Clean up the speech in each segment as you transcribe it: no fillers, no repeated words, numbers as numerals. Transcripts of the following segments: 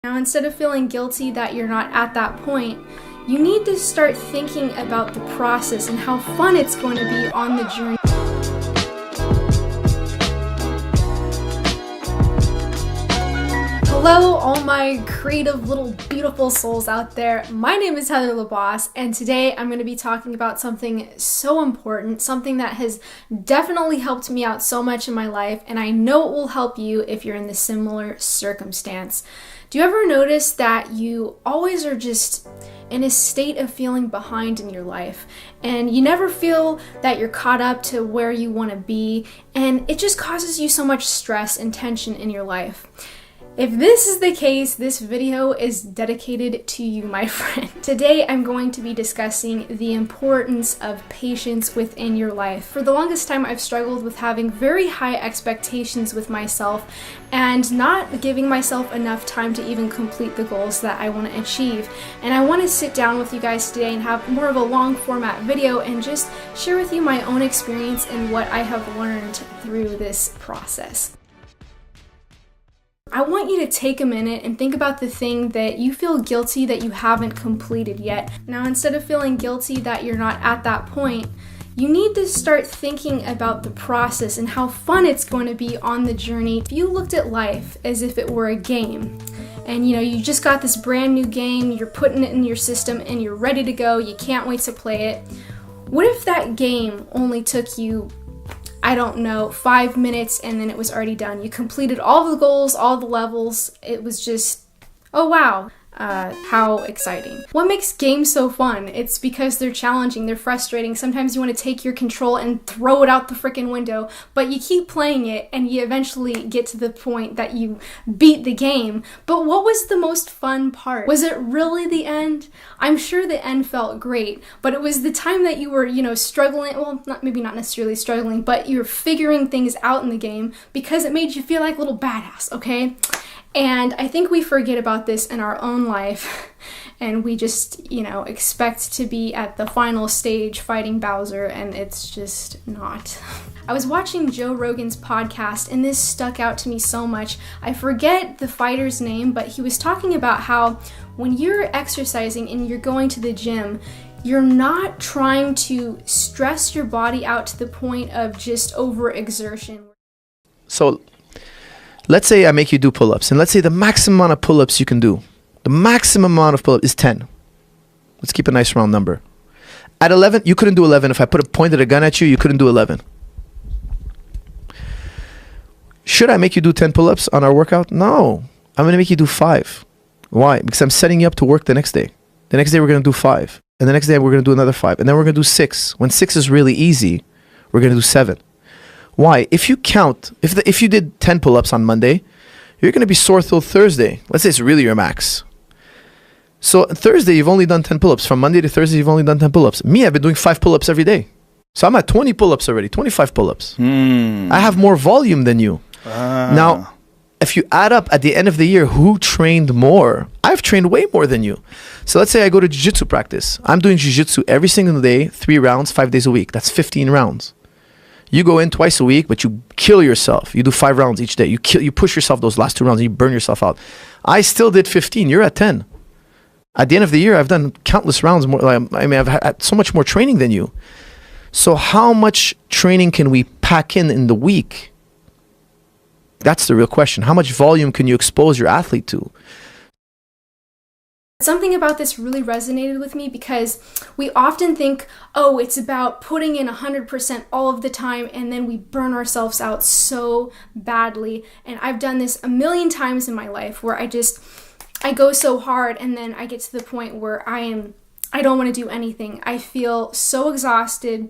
Now, instead of feeling guilty that you're not at that point, you need to start thinking about the process and how fun it's going to be on the journey. Hello, all my creative little beautiful souls out there. My name is Heather LaBosse, and today I'm going to be talking about something so important, something that has definitely helped me out so much in my life, and I know it will help you if you're in the similar circumstance. Do you ever notice that you always are just in a state of feeling behind in your life, and you never feel that you're caught up to where you want to be, and it just causes you so much stress and tension in your life? If this is the case, this video is dedicated to you, my friend. Today, I'm going to be discussing the importance of patience within your life. For the longest time, I've struggled with having very high expectations with myself and not giving myself enough time to even complete the goals that I want to achieve. And I want to sit down with you guys today and have more of a long format video and just share with you my own experience and what I have learned through this process. I want you to take a minute and think about the thing that you feel guilty that you haven't completed yet. Now, instead of feeling guilty that you're not at that point, you need to start thinking about the process and how fun it's going to be on the journey. If you looked at life as if it were a game, and you just got this brand new game, you're putting it in your system and you're ready to go, you can't wait to play it. What if that game only took you, I don't know, 5 minutes and then it was already done? You completed all the goals, all the levels. It was just, oh wow, how exciting. What makes games so fun? It's because they're challenging, they're frustrating. Sometimes you want to take your control and throw it out the freaking window, but you keep playing it and you eventually get to the point that you beat the game. But what was the most fun part? Was it really the end? I'm sure the end felt great, but it was the time that you were, struggling, well, maybe not necessarily struggling, but you're figuring things out in the game because it made you feel like a little badass, okay? And I think we forget about this in our own life, and we just, expect to be at the final stage fighting Bowser, and it's just not. I was watching Joe Rogan's podcast, and this stuck out to me so much. I forget the fighter's name, but he was talking about how when you're exercising and you're going to the gym, you're not trying to stress your body out to the point of just overexertion. So let's say I make you do pull-ups, and let's say the maximum amount of pull-ups you can do, the maximum amount of pull-ups is 10. Let's keep a nice round number. At 11, you couldn't do 11. If I pointed a gun at you, you couldn't do 11. Should I make you do 10 pull-ups on our workout? No. I'm going to make you do 5. Why? Because I'm setting you up to work the next day. The next day we're going to do 5. And the next day we're going to do another 5. And then we're going to do 6. When 6 is really easy, we're going to do 7. Why? If you count, if you did 10 pull-ups on Monday, you're going to be sore till Thursday. Let's say it's really your max. So Thursday, you've only done 10 pull-ups. From Monday to Thursday, you've only done 10 pull-ups. Me, I've been doing 5 pull-ups every day. So I'm at 20 pull-ups already, 25 pull-ups. I have more volume than you. Now, if you add up at the end of the year, who trained more? I've trained way more than you. So let's say I go to jiu-jitsu practice. I'm doing jiu-jitsu every single day, 3 rounds, 5 days a week. That's 15 rounds. You go in twice a week, but you kill yourself. You do 5 rounds each day. You push yourself those last 2 rounds and you burn yourself out. I still did 15. You're at 10. At the end of the year, I've done countless rounds more. I've had so much more training than you. So how much training can we pack in the week? That's the real question. How much volume can you expose your athlete to? Something about this really resonated with me because we often think, oh, it's about putting in 100% all of the time, and then we burn ourselves out so badly. And I've done this a million times in my life where I go so hard and then I get to the point where I don't want to do anything. I feel so exhausted.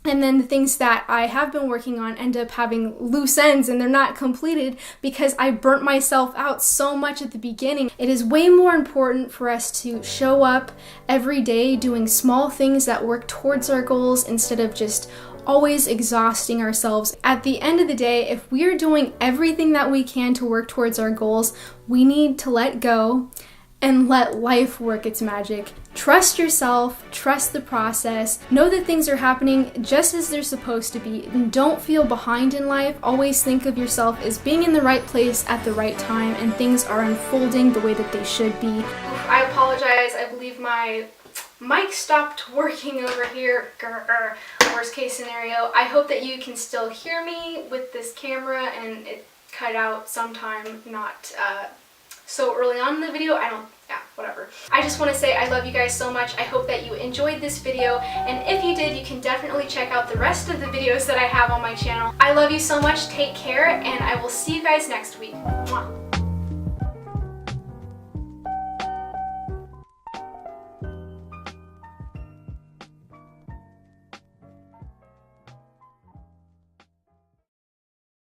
And then the things that I have been working on end up having loose ends and they're not completed because I burnt myself out so much at the beginning. It is way more important for us to show up every day doing small things that work towards our goals instead of just always exhausting ourselves. At the end of the day, if we're doing everything that we can to work towards our goals, we need to let go and let life work its magic. Trust yourself, trust the process, know that things are happening just as they're supposed to be, and don't feel behind in life. Always think of yourself as being in the right place at the right time, and things are unfolding the way that they should be. I apologize, I believe my mic stopped working over here. Grr. Worst case scenario. I hope that you can still hear me with this camera, and it cut out sometime not so early on in the video. Yeah, whatever. I just want to say I love you guys so much. I hope that you enjoyed this video, and if you did, you can definitely check out the rest of the videos that I have on my channel. I love you so much. Take care, and I will see you guys next week. Mwah.